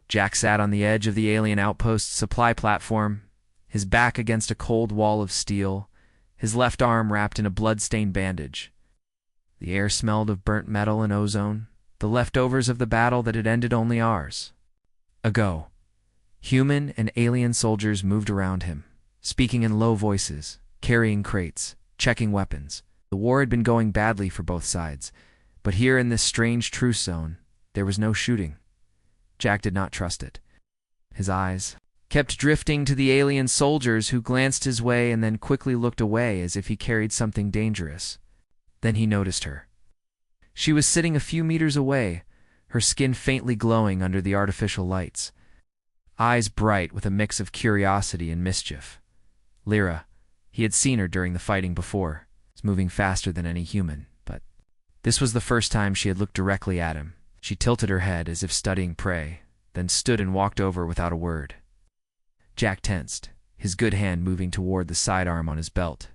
Jack sat on the edge of the alien outpost's supply platform, his back against a cold wall of steel, his left arm wrapped in a blood-stained bandage. The air smelled of burnt metal and ozone, the leftovers of the battle that had ended only hours ago. Human and alien soldiers moved around him, speaking in low voices, carrying crates, checking weapons. The war had been going badly for both sides, but here in this strange truce zone, there was no shooting. Jack did not trust it. His eyes kept drifting to the alien soldiers who glanced his way and then quickly looked away as if he carried something dangerous. Then he noticed her. She was sitting a few meters away, her skin faintly glowing under the artificial lights, eyes bright with a mix of curiosity and mischief. Lyra. He had seen her during the fighting before, moving faster than any human, but this was the first time she had looked directly at him. She tilted her head as if studying prey, then stood and walked over without a word. Jack tensed, his good hand moving toward the sidearm on his belt,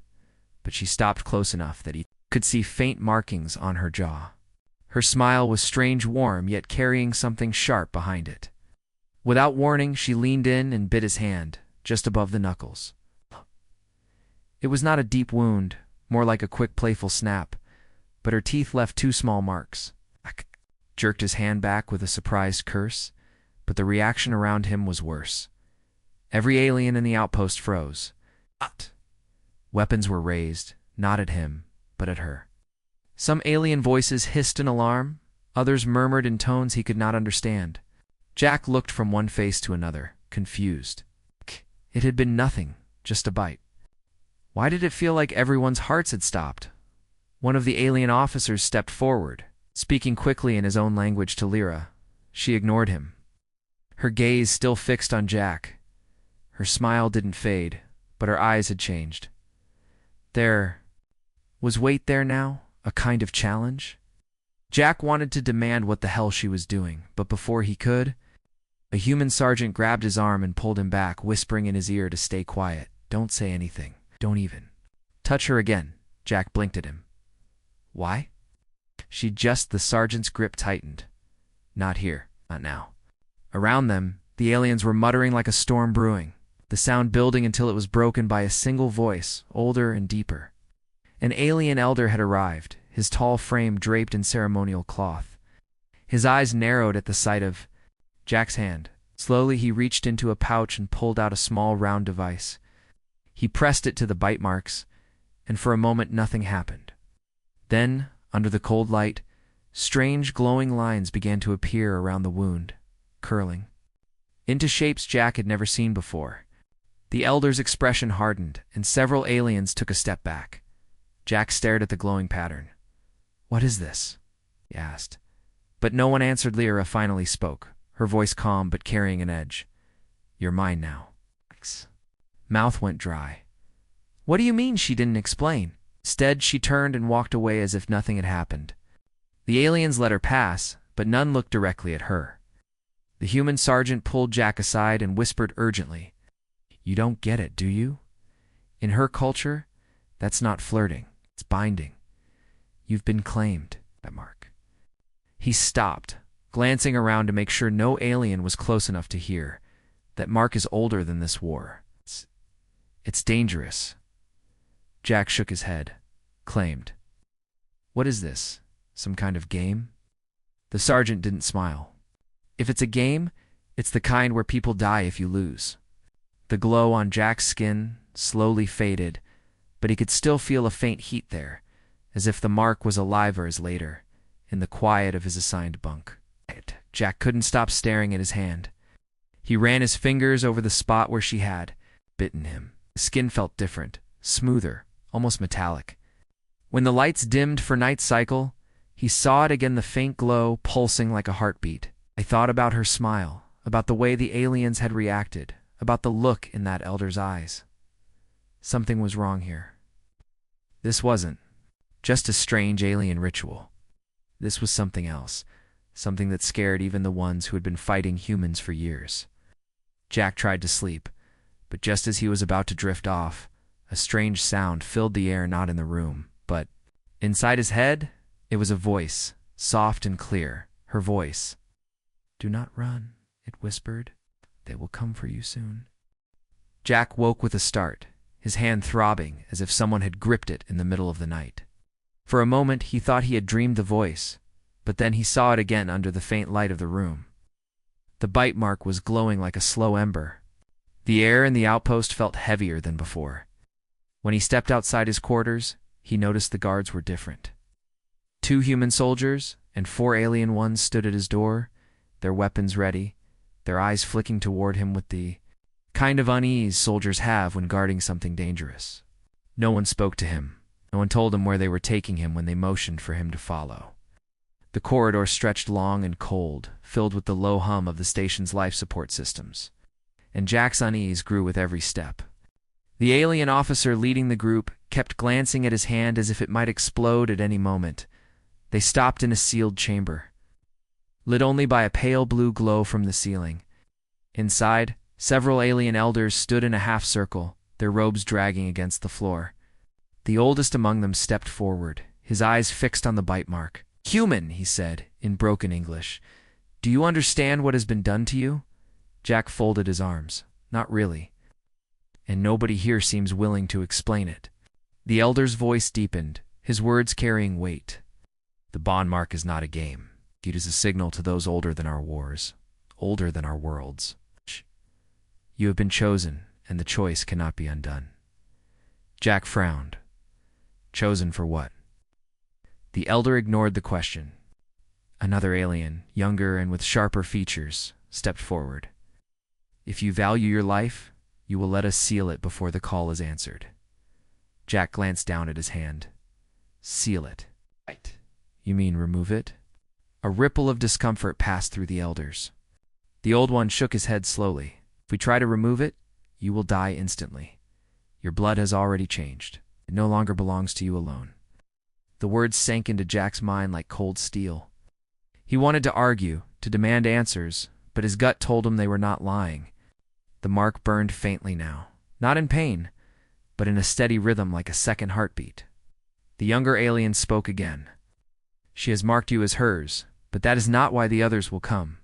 but she stopped close enough that he could see faint markings on her jaw. Her smile was strange warm, yet carrying something sharp behind it. Without warning, she leaned in and bit his hand, just above the knuckles. It was not a deep wound, more like a quick playful snap, but her teeth left two small marks. Jack jerked his hand back with a surprised curse, but the reaction around him was worse. Every alien in the outpost froze. Weapons were raised, not at him, but at her. Some alien voices hissed in alarm, others murmured in tones he could not understand. Jack looked from one face to another, confused. It had been nothing, just a bite. Why did it feel like everyone's hearts had stopped? One of the alien officers stepped forward, speaking quickly in his own language to Lyra. She ignored him, her gaze still fixed on Jack. Her smile didn't fade, but her eyes had changed. There was weight there now, a kind of challenge. Jack wanted to demand what the hell she was doing, but before he could, a human sergeant grabbed his arm and pulled him back, whispering in his ear to stay quiet. Don't say anything. Don't even touch her again. Jack blinked at him. Why? The sergeant's grip tightened. Not here. Not now. Around them, the aliens were muttering like a storm brewing, the sound building until it was broken by a single voice, older and deeper. An alien elder had arrived, his tall frame draped in ceremonial cloth. His eyes narrowed at the sight of Jack's hand. Slowly he reached into a pouch and pulled out a small round device. He pressed it to the bite marks, and for a moment nothing happened. Then, under the cold light, strange glowing lines began to appear around the wound, curling into shapes Jack had never seen before. The elder's expression hardened, and several aliens took a step back. Jack stared at the glowing pattern. What is this? He asked. But no one answered. Lyra finally spoke, her voice calm but carrying an edge. You're mine now. Mouth went dry. What do you mean? She didn't explain. Instead, she turned and walked away as if nothing had happened. The aliens let her pass, but none looked directly at her. The human sergeant pulled Jack aside and whispered urgently, You don't get it, do you? In her culture, that's not flirting. It's binding. You've been claimed. That mark. He stopped, glancing around to make sure no alien was close enough to hear. That mark is older than this war. It's dangerous. Jack shook his head, claimed. What is this? Some kind of game? The sergeant didn't smile. If it's a game, it's the kind where people die if you lose. The glow on Jack's skin slowly faded, but he could still feel a faint heat there, as if the mark was alive as later, in the quiet of his assigned bunk. Jack couldn't stop staring at his hand. He ran his fingers over the spot where she had bitten him. The skin felt different, smoother, almost metallic. When the lights dimmed for night cycle, he saw it again, the faint glow pulsing like a heartbeat. I thought about her smile, about the way the aliens had reacted, about the look in that elder's eyes. Something was wrong here. This wasn't just a strange alien ritual. This was something else, something that scared even the ones who had been fighting humans for years. Jack tried to sleep, but just as he was about to drift off, a strange sound filled the air, not in the room, but inside his head. It was a voice, soft and clear, her voice. Do not run. it whispered. "They will come for you soon." Jack woke with a start, his hand throbbing as if someone had gripped it in the middle of the night. For a moment he thought he had dreamed the voice, but then he saw it again under the faint light of the room. The bite mark was glowing like a slow ember. The air in the outpost felt heavier than before. When he stepped outside his quarters, he noticed the guards were different. 2 human soldiers and 4 alien ones stood at his door, their weapons ready, their eyes flicking toward him with the kind of unease soldiers have when guarding something dangerous. No one spoke to him. No one told him where they were taking him when they motioned for him to follow. The corridor stretched long and cold, filled with the low hum of the station's life support systems. And Jack's unease grew with every step. The alien officer leading the group kept glancing at his hand as if it might explode at any moment. They stopped in a sealed chamber, lit only by a pale blue glow from the ceiling. Inside, several alien elders stood in a half circle, their robes dragging against the floor. The oldest among them stepped forward, his eyes fixed on the bite mark. "Human," he said, in broken English. "Do you understand what has been done to you?" Jack folded his arms. "Not really. And nobody here seems willing to explain it." The elder's voice deepened, his words carrying weight. "The bond mark is not a game. It is a signal to those older than our wars, older than our worlds. You have been chosen, and the choice cannot be undone." Jack frowned. Chosen for what? The elder ignored the question. Another alien, younger and with sharper features, stepped forward. "If you value your life, you will let us seal it before the call is answered." Jack glanced down at his hand. "Seal it." "Right. You mean remove it?" A ripple of discomfort passed through the elders. The old one shook his head slowly. "If we try to remove it, you will die instantly. Your blood has already changed. It no longer belongs to you alone." The words sank into Jack's mind like cold steel. He wanted to argue, to demand answers, but his gut told him they were not lying. The mark burned faintly now, not in pain, but in a steady rhythm like a second heartbeat. The younger alien spoke again. "She has marked you as hers, but that is not why the others will come.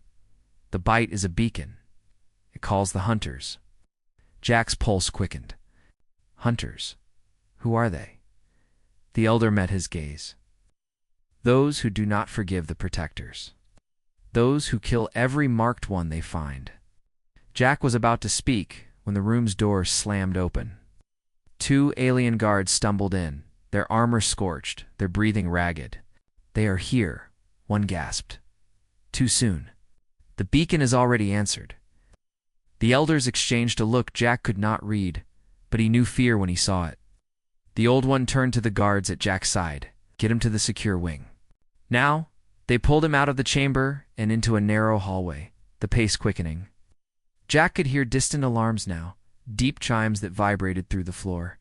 The bite is a beacon. It calls the hunters." Jack's pulse quickened. Hunters? Who are they? The elder met his gaze. "Those who do not forgive the protectors. Those who kill every marked one they find." Jack was about to speak when the room's door slammed open. 2 alien guards stumbled in, their armor scorched, their breathing ragged. "They are here," one gasped. "Too soon. The beacon is already answered." The elders exchanged a look Jack could not read, but he knew fear when he saw it. The old one turned to the guards at Jack's side. "Get him to the secure wing." Now, they pulled him out of the chamber and into a narrow hallway, the pace quickening. Jack could hear distant alarms now, deep chimes that vibrated through the floor.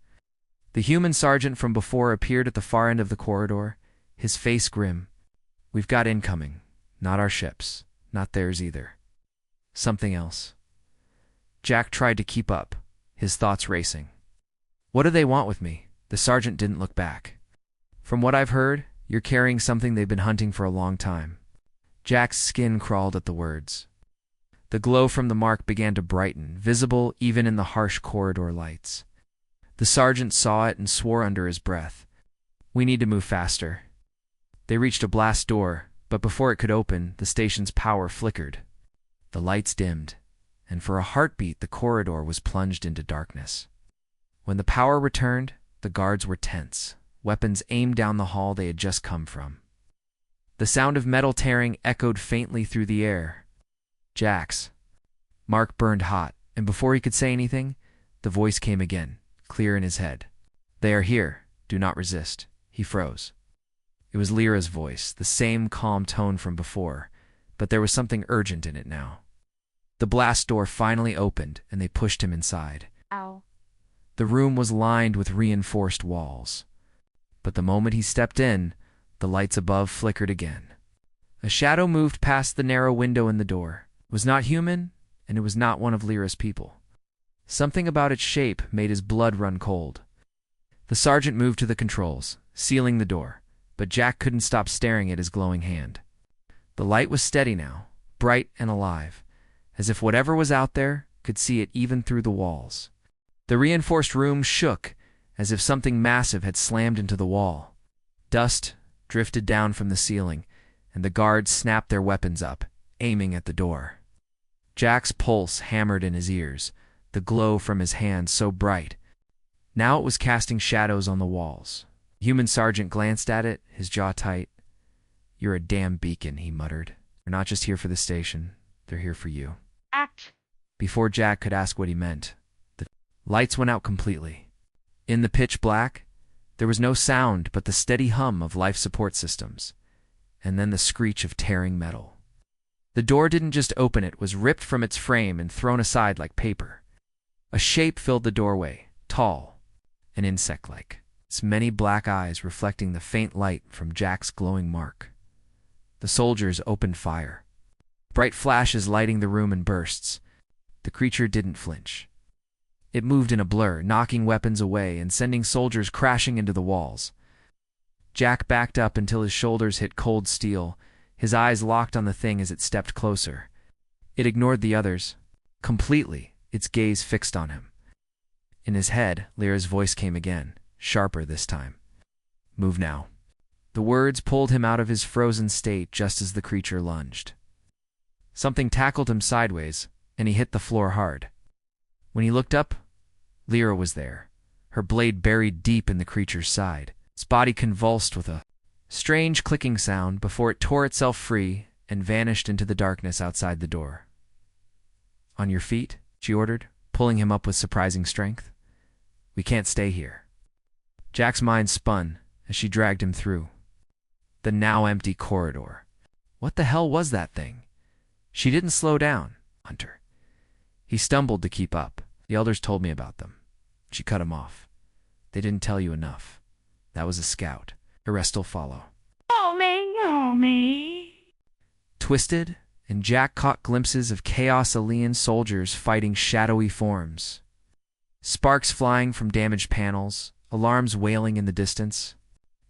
The human sergeant from before appeared at the far end of the corridor, his face grim. "We've got incoming. Not our ships. Not theirs either. Something else." Jack tried to keep up, his thoughts racing. "What do they want with me?" The sergeant didn't look back. "From what I've heard, you're carrying something they've been hunting for a long time." Jack's skin crawled at the words. The glow from the mark began to brighten, visible even in the harsh corridor lights. The sergeant saw it and swore under his breath. "We need to move faster." They reached a blast door, but before it could open, the station's power flickered. The lights dimmed, and for a heartbeat the corridor was plunged into darkness. When the power returned, the guards were tense, weapons aimed down the hall they had just come from. The sound of metal tearing echoed faintly through the air. "Jax." Mark burned hot, and before he could say anything, the voice came again, clear in his head. "They are here. Do not resist." He froze. It was Lyra's voice, the same calm tone from before, but there was something urgent in it now. The blast door finally opened, and they pushed him inside. Ow. The room was lined with reinforced walls. But the moment he stepped in, the lights above flickered again. A shadow moved past the narrow window in the door. It was not human, and it was not one of Lyra's people. Something about its shape made his blood run cold. The sergeant moved to the controls, sealing the door, but Jack couldn't stop staring at his glowing hand. The light was steady now, bright and alive, as if whatever was out there could see it even through the walls. The reinforced room shook, as if something massive had slammed into the wall. Dust drifted down from the ceiling, and the guards snapped their weapons up, aiming at the door. Jack's pulse hammered in his ears, the glow from his hands so bright. Now it was casting shadows on the walls. The human sergeant glanced at it, his jaw tight. "You're a damn beacon," he muttered. "They're not just here for the station, they're here for you." Act. Before Jack could ask what he meant, the lights went out completely. In the pitch black, there was no sound but the steady hum of life support systems, and then the screech of tearing metal. The door didn't just open, it was ripped from its frame and thrown aside like paper. A shape filled the doorway, tall and insect-like, its many black eyes reflecting the faint light from Jack's glowing mark. The soldiers opened fire, bright flashes lighting the room in bursts. The creature didn't flinch. It moved in a blur, knocking weapons away and sending soldiers crashing into the walls. Jack backed up until his shoulders hit cold steel, his eyes locked on the thing as it stepped closer. It ignored the others completely, its gaze fixed on him. In his head, Lyra's voice came again, sharper this time. "Move now." The words pulled him out of his frozen state just as the creature lunged. Something tackled him sideways, and he hit the floor hard. When he looked up, Lyra was there, her blade buried deep in the creature's side. Its body convulsed with a strange clicking sound before it tore itself free and vanished into the darkness outside the door. "On your feet," she ordered, pulling him up with surprising strength. "We can't stay here." Jack's mind spun as she dragged him through the now empty corridor. What the hell was that thing? She didn't slow down, Hunter. He stumbled to keep up. "The elders told me about them." She cut him off. "They didn't tell you enough. That was a scout. The rest will follow." Oh me. Twisted, and Jack caught glimpses of Chaos Alien soldiers fighting shadowy forms. Sparks flying from damaged panels, alarms wailing in the distance.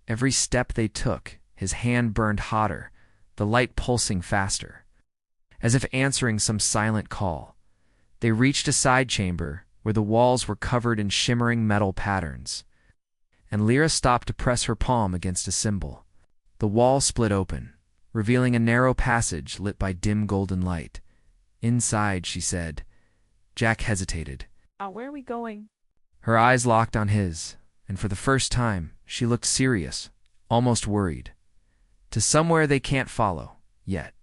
Every step they took, his hand burned hotter, the light pulsing faster. As if answering some silent call, they reached a side chamber where the walls were covered in shimmering metal patterns. And Lyra stopped to press her palm against a symbol. The wall split open, revealing a narrow passage lit by dim golden light. "Inside," she said. Jack hesitated. Where are we going? Her eyes locked on his, and for the first time, she looked serious, almost worried. To somewhere they can't follow, yet.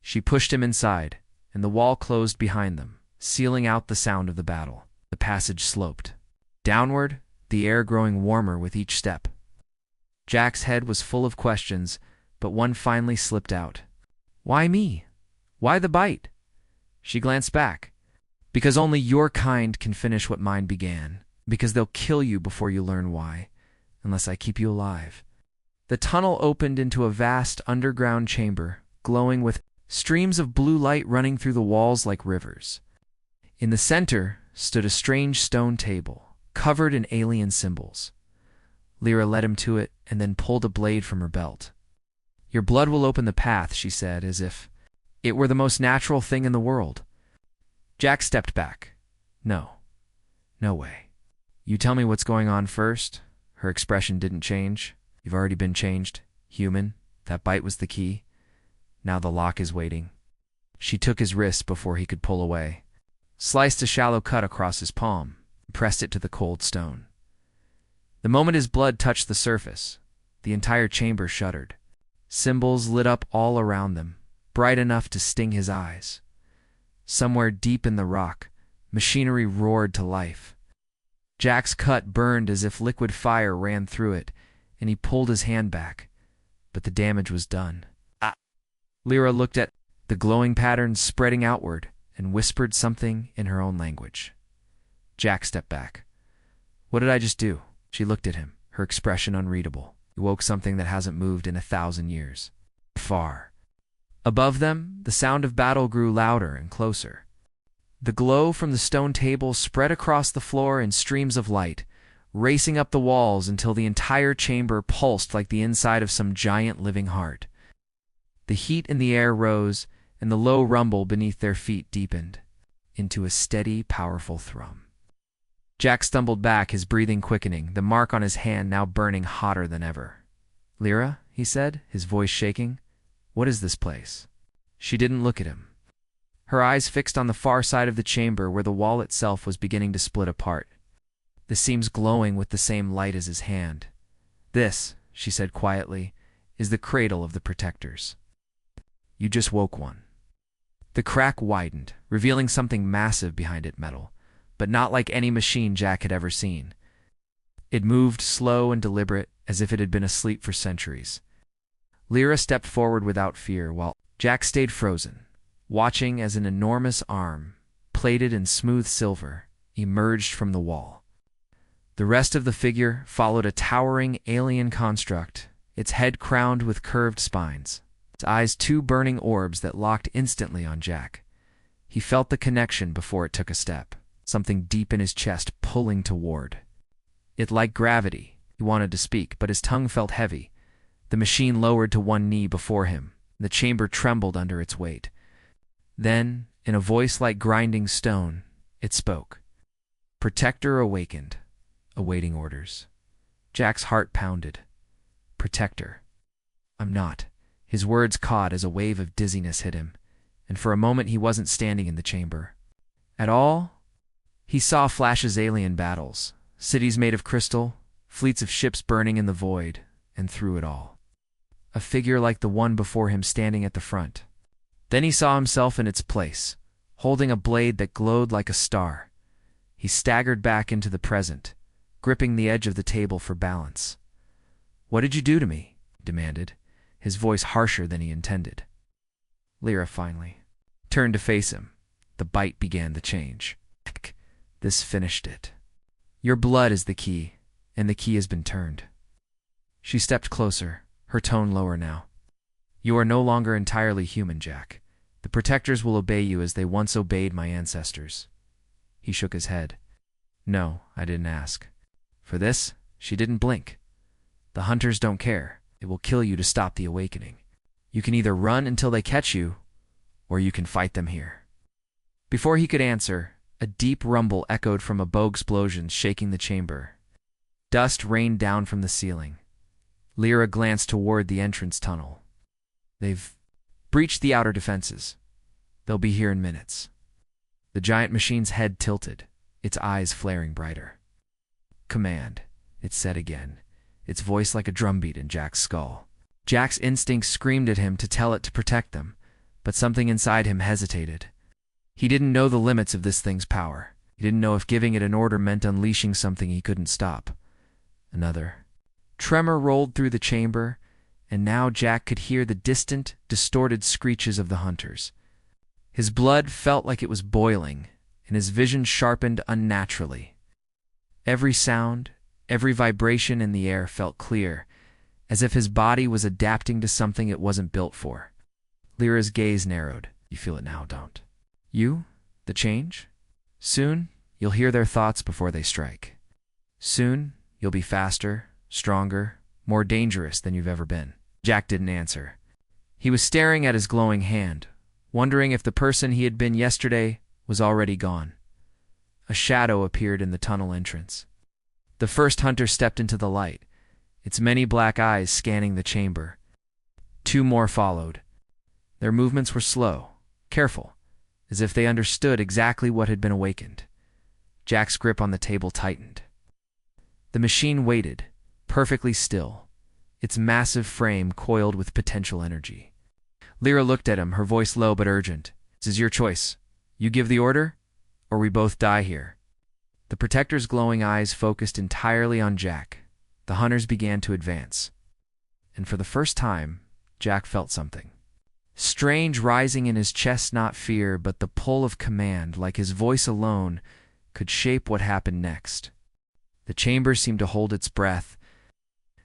She pushed him inside, and the wall closed behind them, sealing out the sound of the battle. The passage sloped downward, the air growing warmer with each step. Jack's head was full of questions, but one finally slipped out. "Why me? Why the bite?" She glanced back. "Because only your kind can finish what mine began. Because they'll kill you before you learn why, unless I keep you alive." The tunnel opened into a vast underground chamber, glowing with streams of blue light running through the walls like rivers. In the center stood a strange stone table, covered in alien symbols. Lyra led him to it and then pulled a blade from her belt. "Your blood will open the path," she said, as if it were the most natural thing in the world. Jack stepped back. "No. No way. You tell me what's going on first." Her expression didn't change. "You've already been changed. Human. That bite was the key. Now the lock is waiting." She took his wrist before he could pull away, sliced a shallow cut across his palm, and pressed it to the cold stone. The moment his blood touched the surface, the entire chamber shuddered. Symbols lit up all around them, bright enough to sting his eyes. Somewhere deep in the rock, machinery roared to life. Jack's cut burned as if liquid fire ran through it, and he pulled his hand back, but the damage was done. Lyra looked at the glowing patterns spreading outward and whispered something in her own language. Jack stepped back. "What did I just do?" She looked at him, her expression unreadable. He woke something that hasn't moved in 1,000 years. Far. Above them, the sound of battle grew louder and closer. The glow from the stone table spread across the floor in streams of light, racing up the walls until the entire chamber pulsed like the inside of some giant living heart. The heat in the air rose, and the low rumble beneath their feet deepened into a steady, powerful thrum. Jack stumbled back, his breathing quickening, the mark on his hand now burning hotter than ever. "Lyra," he said, his voice shaking, "what is this place?" She didn't look at him. Her eyes fixed on the far side of the chamber where the wall itself was beginning to split apart, the seams glowing with the same light as his hand. "This," she said quietly, "is the cradle of the Protectors. You just woke one." The crack widened, revealing something massive behind it, metal, but not like any machine Jack had ever seen. It moved slow and deliberate, as if it had been asleep for centuries. Lyra stepped forward without fear, while Jack stayed frozen, watching as an enormous arm, plated in smooth silver, emerged from the wall. The rest of the figure followed a towering alien construct, its head crowned with curved spines, its eyes two burning orbs that locked instantly on Jack. He felt the connection before it took a step, something deep in his chest pulling toward. It like gravity. He wanted to speak, but his tongue felt heavy. The machine lowered to one knee before him. The chamber trembled under its weight. Then, in a voice like grinding stone, it spoke. "Protector awakened, awaiting orders." Jack's heart pounded. "Protector. I'm not." His words caught as a wave of dizziness hit him, and for a moment he wasn't standing in the chamber at all. He saw flashes alien battles, cities made of crystal, fleets of ships burning in the void, and through it all, a figure like the one before him standing at the front. Then he saw himself in its place, holding a blade that glowed like a star. He staggered back into the present, gripping the edge of the table for balance. "What did you do to me?" he demanded, his voice harsher than he intended. Lyra finally turned to face him. The bite began to change. This finished it. "Your blood is the key, and the key has been turned." She stepped closer, her tone lower now. "You are no longer entirely human, Jack. The Protectors will obey you as they once obeyed my ancestors." He shook his head. "No, I didn't ask. For this, she didn't blink. The Hunters don't care. It will kill you to stop the awakening. You can either run until they catch you, or you can fight them here." Before he could answer, a deep rumble echoed from a bow explosion, shaking the chamber. Dust rained down from the ceiling. Lyra glanced toward the entrance tunnel. "They've breached the outer defenses. They'll be here in minutes." The giant machine's head tilted, its eyes flaring brighter. "Command," it said again, its voice like a drumbeat in Jack's skull. Jack's instincts screamed at him to tell it to protect them, but something inside him hesitated. He didn't know the limits of this thing's power. He didn't know if giving it an order meant unleashing something he couldn't stop. Another tremor rolled through the chamber, and now Jack could hear the distant, distorted screeches of the Hunters. His blood felt like it was boiling, and his vision sharpened unnaturally. Every sound, every vibration in the air felt clear, as if his body was adapting to something it wasn't built for. Lyra's gaze narrowed. "You feel it now, don't you? The change? Soon, you'll hear their thoughts before they strike. Soon, you'll be faster, stronger, more dangerous than you've ever been." Jack didn't answer. He was staring at his glowing hand, wondering if the person he had been yesterday was already gone. A shadow appeared in the tunnel entrance. The first hunter stepped into the light, its many black eyes scanning the chamber. Two more followed. Their movements were slow, careful, as if they understood exactly what had been awakened. Jack's grip on the table tightened. The machine waited, perfectly still, its massive frame coiled with potential energy. Lyra looked at him, her voice low but urgent. "This is your choice. You give the order, or we both die here." The Protector's glowing eyes focused entirely on Jack. The hunters began to advance. And for the first time, Jack felt something strange rising in his chest, not fear, but the pull of command, like his voice alone could shape what happened next. The chamber seemed to hold its breath.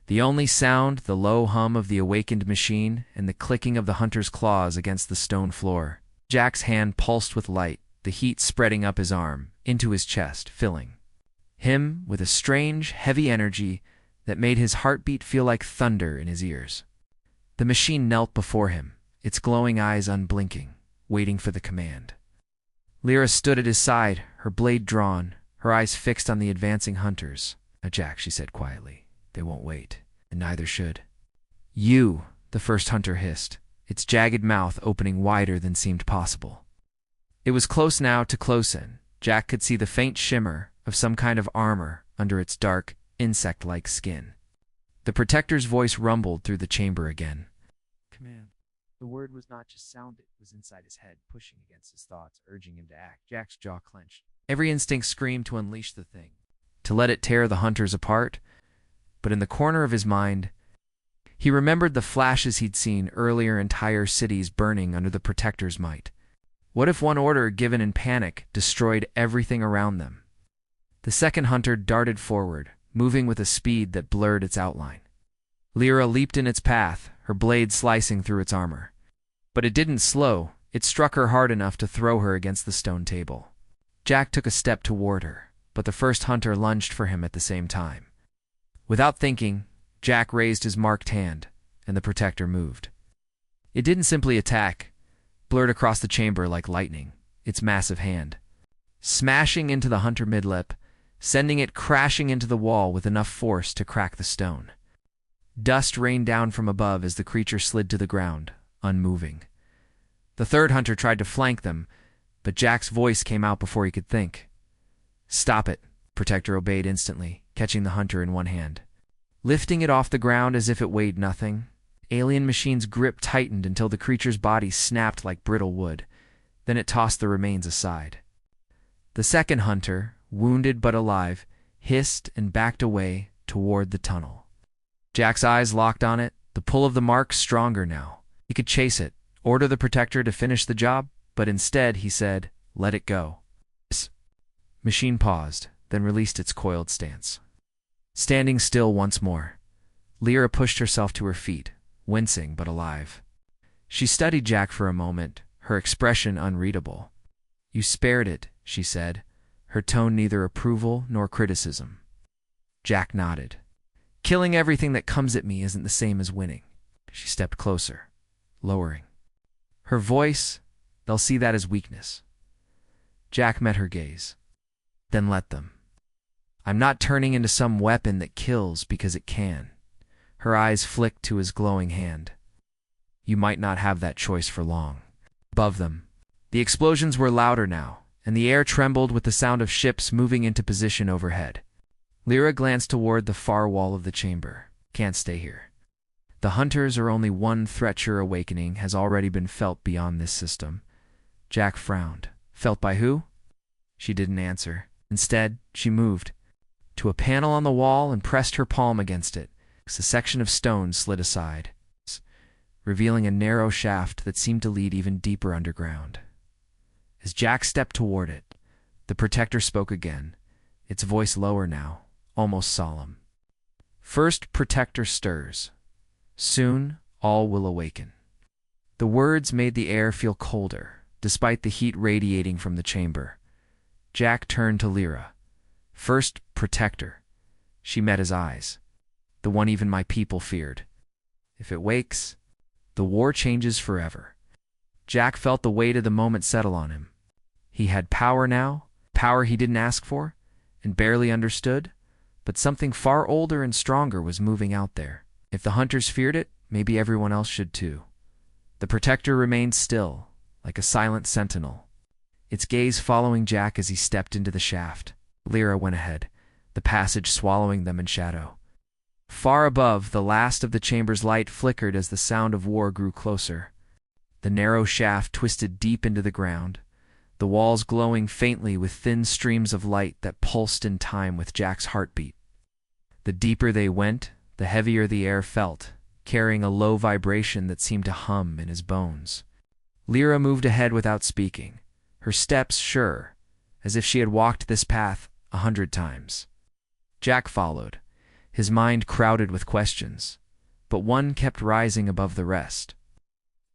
The only sound, the low hum of the awakened machine and the clicking of the hunter's claws against the stone floor. Jack's hand pulsed with light, the heat spreading up his arm, into his chest, filling him with a strange, heavy energy that made his heartbeat feel like thunder in his ears. The machine knelt before him, its glowing eyes unblinking. waiting for the command. Lyra stood at his side, her blade drawn, her eyes fixed on the advancing hunters. "Now, Jack," she said quietly, "they won't wait, and neither should." "You," the first hunter hissed, its jagged mouth opening wider than seemed possible. It was close now to close in. Jack could see the faint shimmer of some kind of armor under its dark, insect-like skin. The Protector's voice rumbled through the chamber again. "Command." The word was not just sounded, it was inside his head, pushing against his thoughts, urging him to act. Jack's jaw clenched. Every instinct screamed to unleash the thing, to let it tear the hunters apart. But in the corner of his mind, he remembered the flashes he'd seen earlier, entire cities burning under the Protector's might. What if one order given in panic destroyed everything around them? The second hunter darted forward, moving with a speed that blurred its outline. Lyra leaped in its path, her blade slicing through its armor. But it didn't slow. It struck her hard enough to throw her against the stone table. Jack took a step toward her, but the first hunter lunged for him at the same time. Without thinking, Jack raised his marked hand, and the Protector moved. It didn't simply attack, blurred across the chamber like lightning, its massive hand, smashing into the hunter midlip, sending it crashing into the wall with enough force to crack the stone. Dust rained down from above as the creature slid to the ground, unmoving. The third hunter tried to flank them, but Jack's voice came out before he could think. "Stop it," Protector obeyed instantly, catching the hunter in one hand. Lifting it off the ground as if it weighed nothing, Alien Machine's grip tightened until the creature's body snapped like brittle wood. Then it tossed the remains aside. The second hunter, wounded but alive, hissed and backed away toward the tunnel. Jack's eyes locked on it, the pull of the mark stronger now. He could chase it, order the Protector to finish the job, but instead he said, "Let it go." Machine paused, then released its coiled stance. Standing still once more, Lyra pushed herself to her feet, wincing but alive. She studied Jack for a moment, her expression unreadable. "You spared it," she said, her tone neither approval nor criticism. Jack nodded. "Killing everything that comes at me isn't the same as winning." She stepped closer, lowering her voice. "They'll see that as weakness." Jack met her gaze. "Then let them. I'm not turning into some weapon that kills because it can." Her eyes flicked to his glowing hand. "You might not have that choice for long." Above them, the explosions were louder now, and the air trembled with the sound of ships moving into position overhead. Lyra glanced toward the far wall of the chamber. "Can't stay here. The hunters are only one threat. Your awakening has already been felt beyond this system." Jack frowned. "Felt by who?" She didn't answer. Instead, she moved to a panel on the wall and pressed her palm against it. A section of stone slid aside, revealing a narrow shaft that seemed to lead even deeper underground. As Jack stepped toward it, the Protector spoke again, its voice lower now, almost solemn. "First Protector stirs. Soon all will awaken." The words made the air feel colder, despite the heat radiating from the chamber. Jack turned to Lyra. "First Protector." She met his eyes. "The one even my people feared. If it wakes, the war changes forever." Jack felt the weight of the moment settle on him. He had power now, power he didn't ask for, and barely understood, but something far older and stronger was moving out there. If the hunters feared it, maybe everyone else should too. The Protector remained still, like a silent sentinel, its gaze following Jack as he stepped into the shaft. Lyra went ahead, the passage swallowing them in shadow. Far above, the last of the chamber's light flickered as the sound of war grew closer. The narrow shaft twisted deep into the ground, the walls glowing faintly with thin streams of light that pulsed in time with Jack's heartbeat. The deeper they went, the heavier the air felt, carrying a low vibration that seemed to hum in his bones. Lyra moved ahead without speaking, her steps sure, as if she had walked this path 100 times. Jack followed, his mind crowded with questions, but one kept rising above the rest.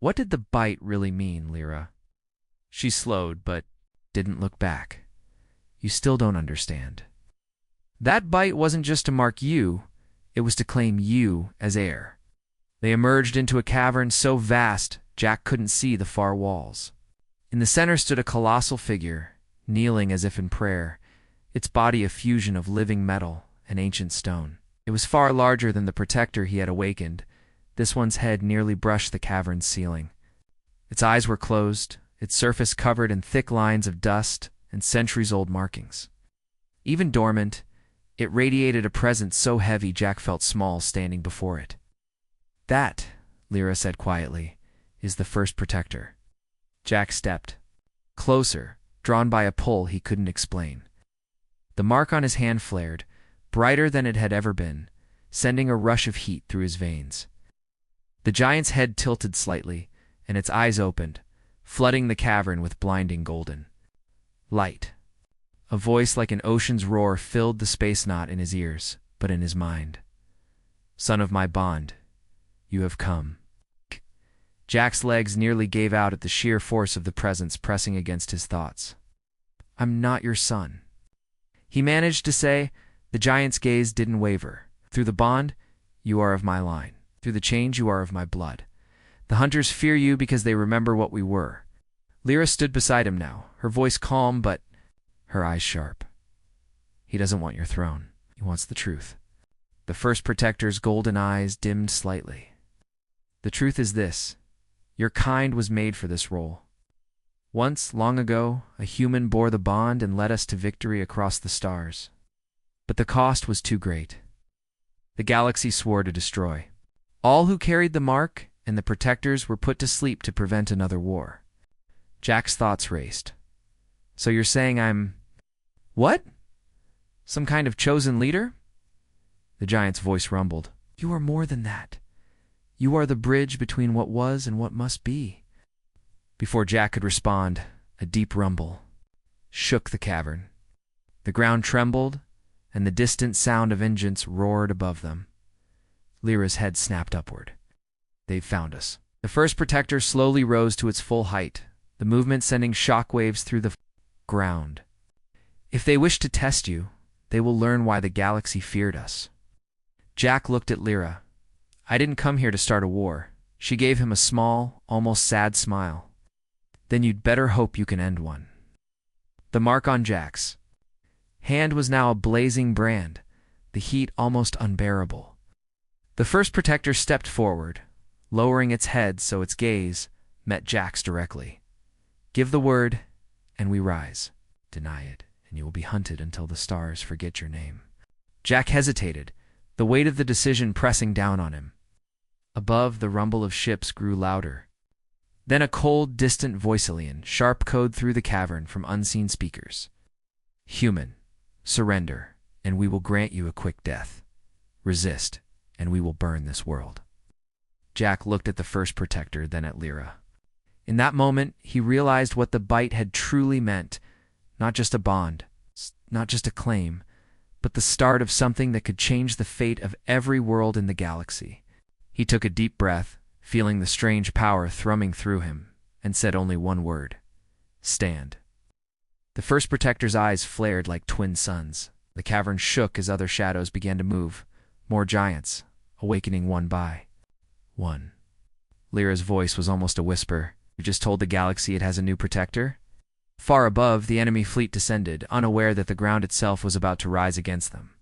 What did the bite really mean, Lyra? She slowed, but didn't look back. You still don't understand. That bite wasn't just to mark you, it was to claim you as heir. They emerged into a cavern so vast Jack couldn't see the far walls. In the center stood a colossal figure, kneeling as if in prayer, its body a fusion of living metal and ancient stone. It was far larger than the protector he had awakened. This one's head nearly brushed the cavern's ceiling. Its eyes were closed, its surface covered in thick lines of dust and centuries-old markings. Even dormant, it radiated a presence so heavy Jack felt small standing before it. "That," Lyra said quietly, "is the first protector." Jack stepped closer, drawn by a pull he couldn't explain. The mark on his hand flared, brighter than it had ever been, sending a rush of heat through his veins. The giant's head tilted slightly, and its eyes opened, flooding the cavern with blinding golden light. A voice like an ocean's roar filled the space not in his ears, but in his mind. "Son of my bond, you have come." Jack's legs nearly gave out at the sheer force of the presence pressing against his thoughts. "I'm not your son," he managed to say. The giant's gaze didn't waver. "Through the bond, you are of my line. Through the change, you are of my blood. The hunters fear you because they remember what we were." Lyra stood beside him now, her voice calm but her eyes sharp. "He doesn't want your throne. He wants the truth." The first protector's golden eyes dimmed slightly. "The truth is this. Your kind was made for this role. Once, long ago, a human bore the bond and led us to victory across the stars. But the cost was too great. The galaxy swore to destroy. All who carried the mark and the protectors were put to sleep to prevent another war." Jack's thoughts raced. "So you're saying I'm... what? Some kind of chosen leader?" The giant's voice rumbled. "You are more than that. You are the bridge between what was and what must be." Before Jack could respond, a deep rumble shook the cavern. The ground trembled, and the distant sound of engines roared above them. Lyra's head snapped upward. "They've found us." The first protector slowly rose to its full height, the movement sending shockwaves through the ground. "If they wish to test you, they will learn why the galaxy feared us." Jack looked at Lyra. "I didn't come here to start a war." She gave him a small, almost sad smile. "Then you'd better hope you can end one." The mark on Jack's hand was now a blazing brand, the heat almost unbearable. The first protector stepped forward, lowering its head so its gaze met Jack's directly. "Give the word, and we rise. Deny it, and you will be hunted until the stars forget your name." Jack hesitated, the weight of the decision pressing down on him. Above, the rumble of ships grew louder. Then a cold, distant voicelian, sharp code through the cavern from unseen speakers. "Human, surrender, and we will grant you a quick death. Resist, and we will burn this world." Jack looked at the first protector, then at Lyra. In that moment, he realized what the bite had truly meant. Not just a bond, not just a claim, but the start of something that could change the fate of every world in the galaxy. He took a deep breath, feeling the strange power thrumming through him, and said only one word: "Stand." The first protector's eyes flared like twin suns. The cavern shook as other shadows began to move, more giants, awakening one by one. Lyra's voice was almost a whisper. "You just told the galaxy it has a new protector?" Far above, the enemy fleet descended, unaware that the ground itself was about to rise against them.